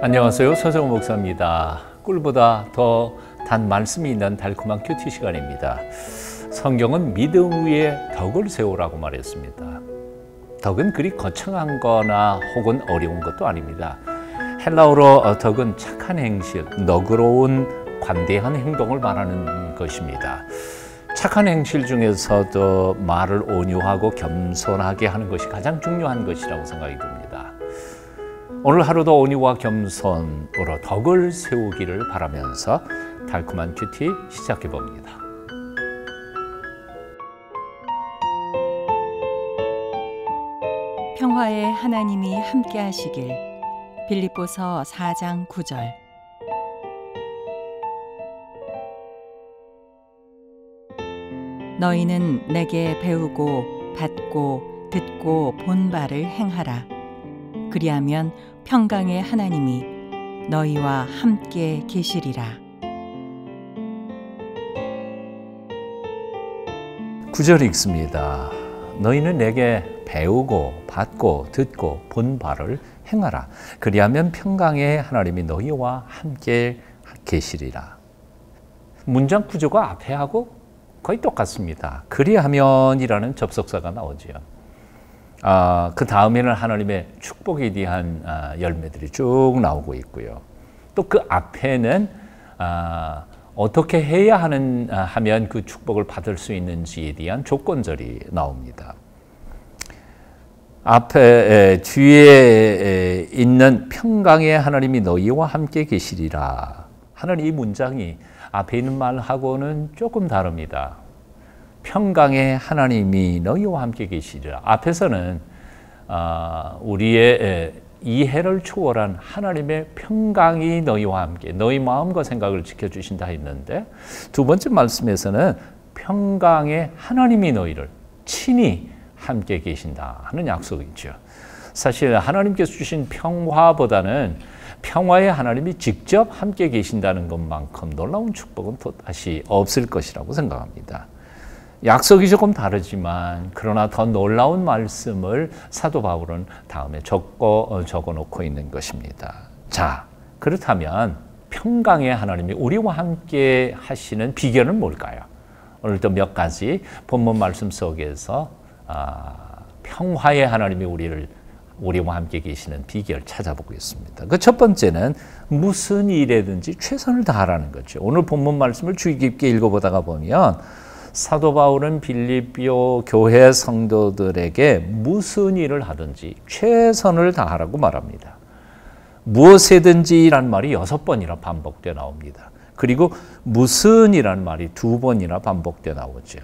안녕하세요. 서정훈 목사입니다. 꿀보다 더 단 말씀이 있는 달콤한 큐티 시간입니다. 성경은 믿음 위에 덕을 세우라고 말했습니다. 덕은 그리 거창한 거나 혹은 어려운 것도 아닙니다. 헬라어로 덕은 착한 행실, 너그러운 관대한 행동을 말하는 것입니다. 착한 행실 중에서도 말을 온유하고 겸손하게 하는 것이 가장 중요한 것이라고 생각이 듭니다. 오늘 하루도 온유와 겸손으로 덕을 세우기를 바라면서 달콤한 큐티 시작해 봅니다. 평화의 하나님이 함께 하시길. 빌립보서 4장 9절. 너희는 내게 배우고 받고 듣고 본 바를 행하라. 그리하면 평강의 하나님이 너희와 함께 계시리라. 9절 읽습니다. 너희는 내게 배우고 받고 듣고 본 바를 행하라. 그리하면 평강의 하나님이 너희와 함께 계시리라. 문장 구조가 앞에하고 거의 똑같습니다. 그리하면이라는 접속사가 나오죠. 그 다음에는 하나님의 축복에 대한 열매들이 쭉 나오고 있고요. 또 그 앞에는 어떻게 해야 하면 그 축복을 받을 수 있는지에 대한 조건절이 나옵니다. 뒤에 있는 평강의 하나님이 너희와 함께 계시리라 하는 이 문장이 앞에 있는 말하고는 조금 다릅니다. 평강의 하나님이 너희와 함께 계시리라. 앞에서는 우리의 이해를 초월한 하나님의 평강이 너희와 함께, 너희 마음과 생각을 지켜주신다 했는데, 두 번째 말씀에서는 평강의 하나님이 너희를 친히 함께 계신다 하는 약속이죠. 사실 하나님께서 주신 평화보다는 평화의 하나님이 직접 함께 계신다는 것만큼 놀라운 축복은 또다시 없을 것이라고 생각합니다. 약속이 조금 다르지만 그러나 더 놀라운 말씀을 사도 바울은 다음에 적어 놓고 있는 것입니다. 자, 그렇다면 평강의 하나님이 우리와 함께 하시는 비결은 뭘까요? 오늘도 몇 가지 본문 말씀 속에서 평화의 하나님이 우리와 함께 계시는 비결 찾아보겠습니다. 그 첫 번째는 무슨 일에든지 최선을 다하라는 거죠. 오늘 본문 말씀을 주의 깊게 읽어보다가 보면 사도 바울은 빌립보 교회 성도들에게 무슨 일을 하든지 최선을 다하라고 말합니다. 무엇이든지란 말이 6번이나 반복되어 나옵니다. 그리고 무슨이란 말이 2번이나 반복되어 나오죠.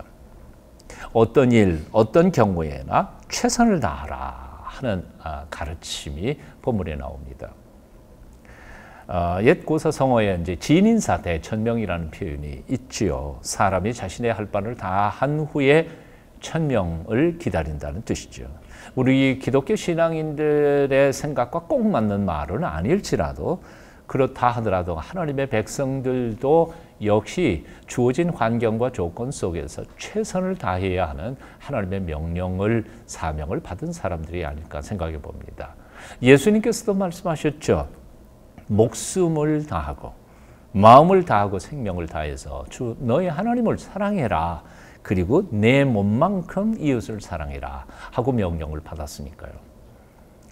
어떤 일, 어떤 경우에나 최선을 다하라 하는 가르침이 본문에 나옵니다. 옛 고사 성어에 이제 진인사 대천명이라는 표현이 있지요. 사람이 자신의 할 바를 다 한 후에 천명을 기다린다는 뜻이죠. 우리 기독교 신앙인들의 생각과 꼭 맞는 말은 아닐지라도 그렇다 하더라도 하나님의 백성들도 역시 주어진 환경과 조건 속에서 최선을 다해야 하는 하나님의 명령을, 사명을 받은 사람들이 아닐까 생각해 봅니다. 예수님께서도 말씀하셨죠. 목숨을 다하고 마음을 다하고 생명을 다해서 주 너희 하나님을 사랑해라. 그리고 내 몸만큼 이웃을 사랑해라 하고 명령을 받았으니까요.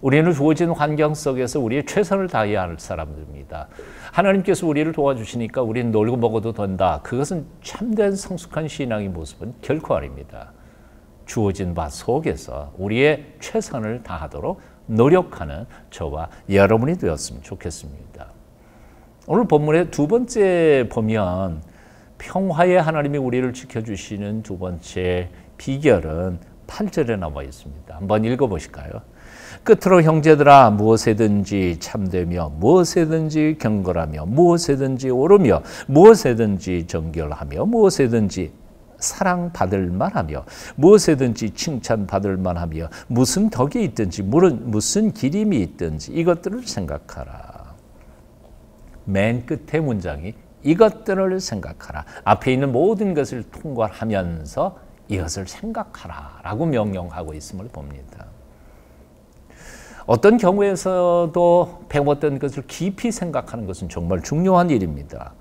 우리는 주어진 환경 속에서 우리의 최선을 다해야 할 사람들입니다. 하나님께서 우리를 도와주시니까 우리는 놀고 먹어도 된다. 그것은 참된 성숙한 신앙의 모습은 결코 아닙니다. 주어진 바 속에서 우리의 최선을 다하도록 노력하는 저와 여러분이 되었으면 좋겠습니다. 오늘 본문의 두 번째 보면 평화의 하나님이 우리를 지켜주시는 두 번째 비결은 8절에 나와 있습니다. 한번 읽어보실까요? 끝으로 형제들아 무엇에든지 참되며 무엇에든지 경건하며 무엇에든지 옳으며 무엇에든지 정결하며 무엇에든지 사랑받을 만하며 무엇에든지 칭찬받을 만하며 무슨 덕이 있든지 무슨 기림이 있든지 이것들을 생각하라. 맨 끝의 문장이 이것들을 생각하라. 앞에 있는 모든 것을 통과하면서 이것을 생각하라 라고 명령하고 있음을 봅니다. 어떤 경우에서도 배웠던 것을 깊이 생각하는 것은 정말 중요한 일입니다.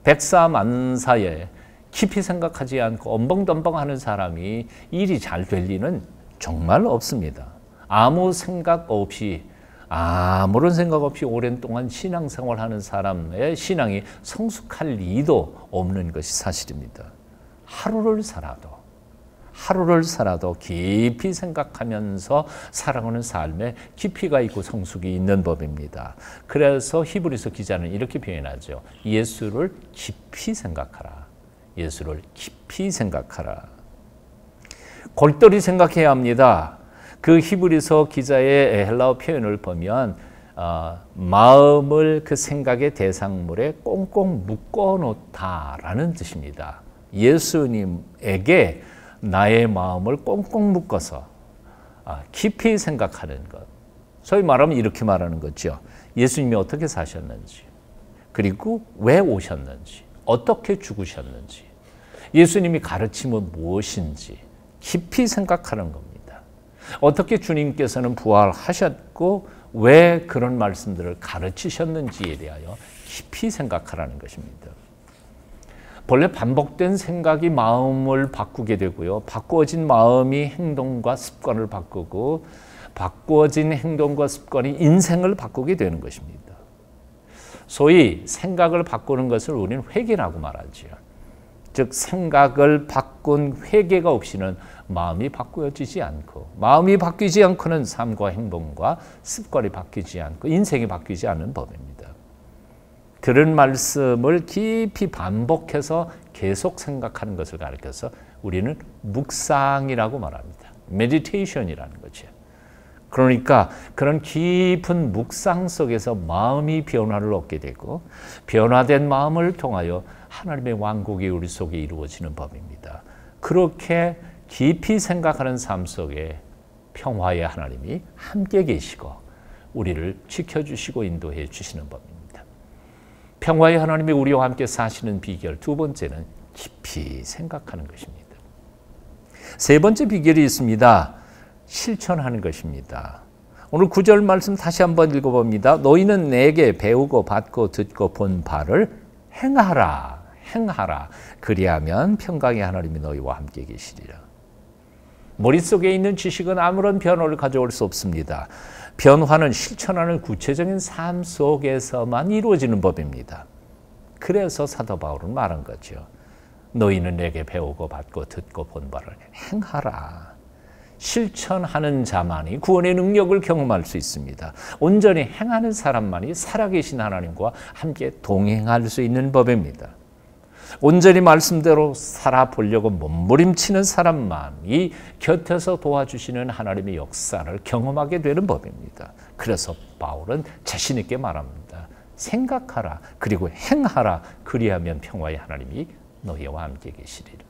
백사만사에 깊이 생각하지 않고 엄벙덤벙하는 사람이 일이 잘 될 리는 정말 없습니다. 아무 생각 없이, 아무런 생각 없이 오랜 동안 신앙생활하는 사람의 신앙이 성숙할 리도 없는 것이 사실입니다. 하루를 살아도 깊이 생각하면서 살아가는 삶에 깊이가 있고 성숙이 있는 법입니다. 그래서 히브리서 기자는 이렇게 표현하죠. 예수를 깊이 생각하라. 예수를 깊이 생각하라. 골똘히 생각해야 합니다. 그 히브리서 기자의 헬라어 표현을 보면 마음을 그 생각의 대상물에 꽁꽁 묶어놓다라는 뜻입니다. 예수님에게 나의 마음을 꽁꽁 묶어서 깊이 생각하는 것. 소위 말하면 이렇게 말하는 거죠. 예수님이 어떻게 사셨는지, 그리고 왜 오셨는지, 어떻게 죽으셨는지, 예수님이 가르침은 무엇인지 깊이 생각하는 겁니다. 어떻게 주님께서는 부활하셨고 왜 그런 말씀들을 가르치셨는지에 대하여 깊이 생각하라는 것입니다. 본래 반복된 생각이 마음을 바꾸게 되고요. 바꾸어진 마음이 행동과 습관을 바꾸고 바꾸어진 행동과 습관이 인생을 바꾸게 되는 것입니다. 소위 생각을 바꾸는 것을 우리는 회개라고 말하죠. 즉 생각을 바꾼 회개가 없이는 마음이 바꾸어지지 않고 마음이 바뀌지 않고는 삶과 행동과 습관이 바뀌지 않고 인생이 바뀌지 않는 법입니다. 들은 말씀을 깊이 반복해서 계속 생각하는 것을 가리켜서 우리는 묵상이라고 말합니다. 메디테이션이라는 거죠. 그러니까 그런 깊은 묵상 속에서 마음이 변화를 얻게 되고 변화된 마음을 통하여 하나님의 왕국이 우리 속에 이루어지는 법입니다. 그렇게 깊이 생각하는 삶 속에 평화의 하나님이 함께 계시고 우리를 지켜주시고 인도해 주시는 법입니다. 평화의 하나님이 우리와 함께 사시는 비결 두 번째는 깊이 생각하는 것입니다. 세 번째 비결이 있습니다. 실천하는 것입니다. 오늘 9절 말씀 다시 한번 읽어봅니다. 너희는 내게 배우고 받고 듣고 본 바를 행하라. 그리하면 평강의 하나님이 너희와 함께 계시리라. 머릿속에 있는 지식은 아무런 변화를 가져올 수 없습니다. 변화는 실천하는 구체적인 삶 속에서만 이루어지는 법입니다. 그래서 사도 바울은 말한 거죠. 너희는 내게 배우고 받고 듣고 본 바를 행하라. 실천하는 자만이 구원의 능력을 경험할 수 있습니다. 온전히 행하는 사람만이 살아계신 하나님과 함께 동행할 수 있는 법입니다. 온전히 말씀대로 살아보려고 몸부림치는 사람만이 곁에서 도와주시는 하나님의 역사를 경험하게 되는 법입니다. 그래서 바울은 자신 있게 말합니다. 생각하라 그리고 행하라 그리하면 평화의 하나님이 너희와 함께 계시리라.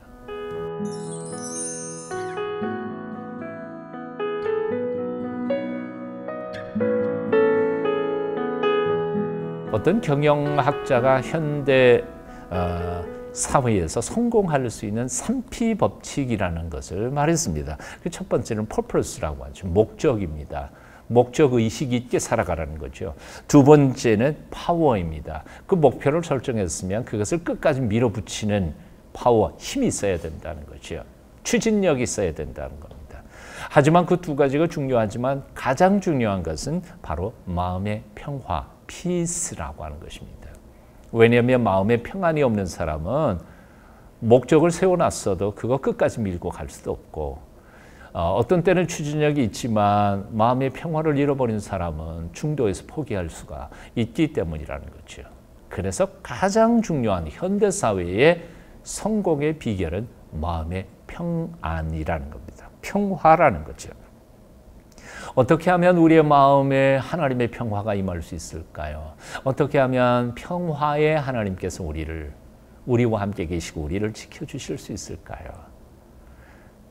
어떤 경영학자가 현대 사회에서 성공할 수 있는 3P 법칙이라는 것을 말했습니다. 그 첫 번째는 purpose라고 하죠. 목적입니다. 목적의식 있게 살아가라는 거죠. 두 번째는 파워입니다. 그 목표를 설정했으면 그것을 끝까지 밀어붙이는 파워, 힘이 있어야 된다는 거죠. 추진력이 있어야 된다는 겁니다. 하지만 그 두 가지가 중요하지만 가장 중요한 것은 바로 마음의 평화, 피스라고 하는 것입니다. 왜냐하면 마음에 평안이 없는 사람은 목적을 세워놨어도 그거 끝까지 밀고 갈 수도 없고 어떤 때는 추진력이 있지만 마음의 평화를 잃어버린 사람은 중도에서 포기할 수가 있기 때문이라는 거죠. 그래서 가장 중요한 현대사회의 성공의 비결은 마음의 평안이라는 겁니다. 평화라는 거죠. 어떻게 하면 우리의 마음에 하나님의 평화가 임할 수 있을까요? 어떻게 하면 평화의 하나님께서 우리와 함께 계시고 우리를 지켜주실 수 있을까요?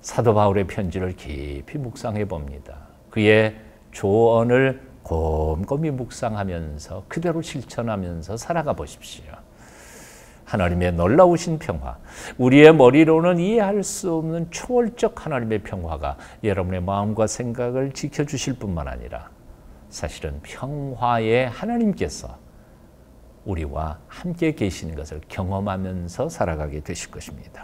사도 바울의 편지를 깊이 묵상해 봅니다. 그의 조언을 곰곰이 묵상하면서 그대로 실천하면서 살아가 보십시오. 하나님의 놀라우신 평화, 우리의 머리로는 이해할 수 없는 초월적 하나님의 평화가 여러분의 마음과 생각을 지켜주실 뿐만 아니라 사실은 평화의 하나님께서 우리와 함께 계시는 것을 경험하면서 살아가게 되실 것입니다.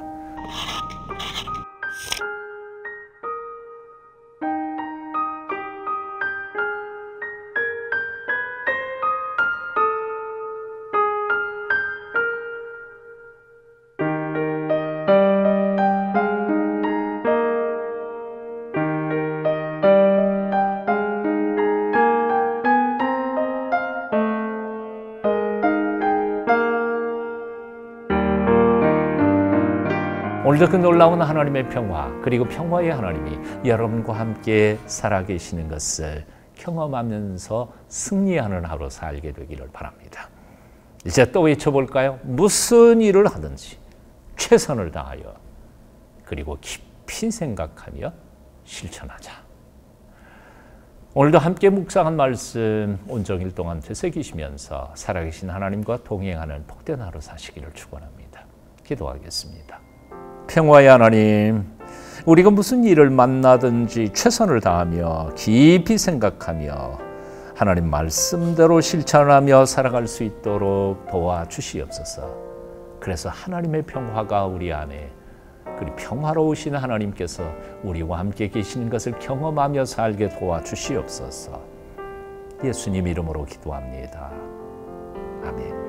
오늘도 그 놀라운 하나님의 평화, 그리고 평화의 하나님이 여러분과 함께 살아계시는 것을 경험하면서 승리하는 하루 살게 되기를 바랍니다. 이제 또 외쳐볼까요? 무슨 일을 하든지 최선을 다하여, 그리고 깊이 생각하며 실천하자. 오늘도 함께 묵상한 말씀 온종일 동안 되새기시면서 살아계신 하나님과 동행하는 복된 하루 사시기를 축원합니다. 기도하겠습니다. 평화의 하나님, 우리가 무슨 일을 만나든지 최선을 다하며 깊이 생각하며 하나님 말씀대로 실천하며 살아갈 수 있도록 도와주시옵소서. 그래서 하나님의 평화가 우리 안에, 그리고 평화로우신 하나님께서 우리와 함께 계시는 것을 경험하며 살게 도와주시옵소서. 예수님 이름으로 기도합니다. 아멘.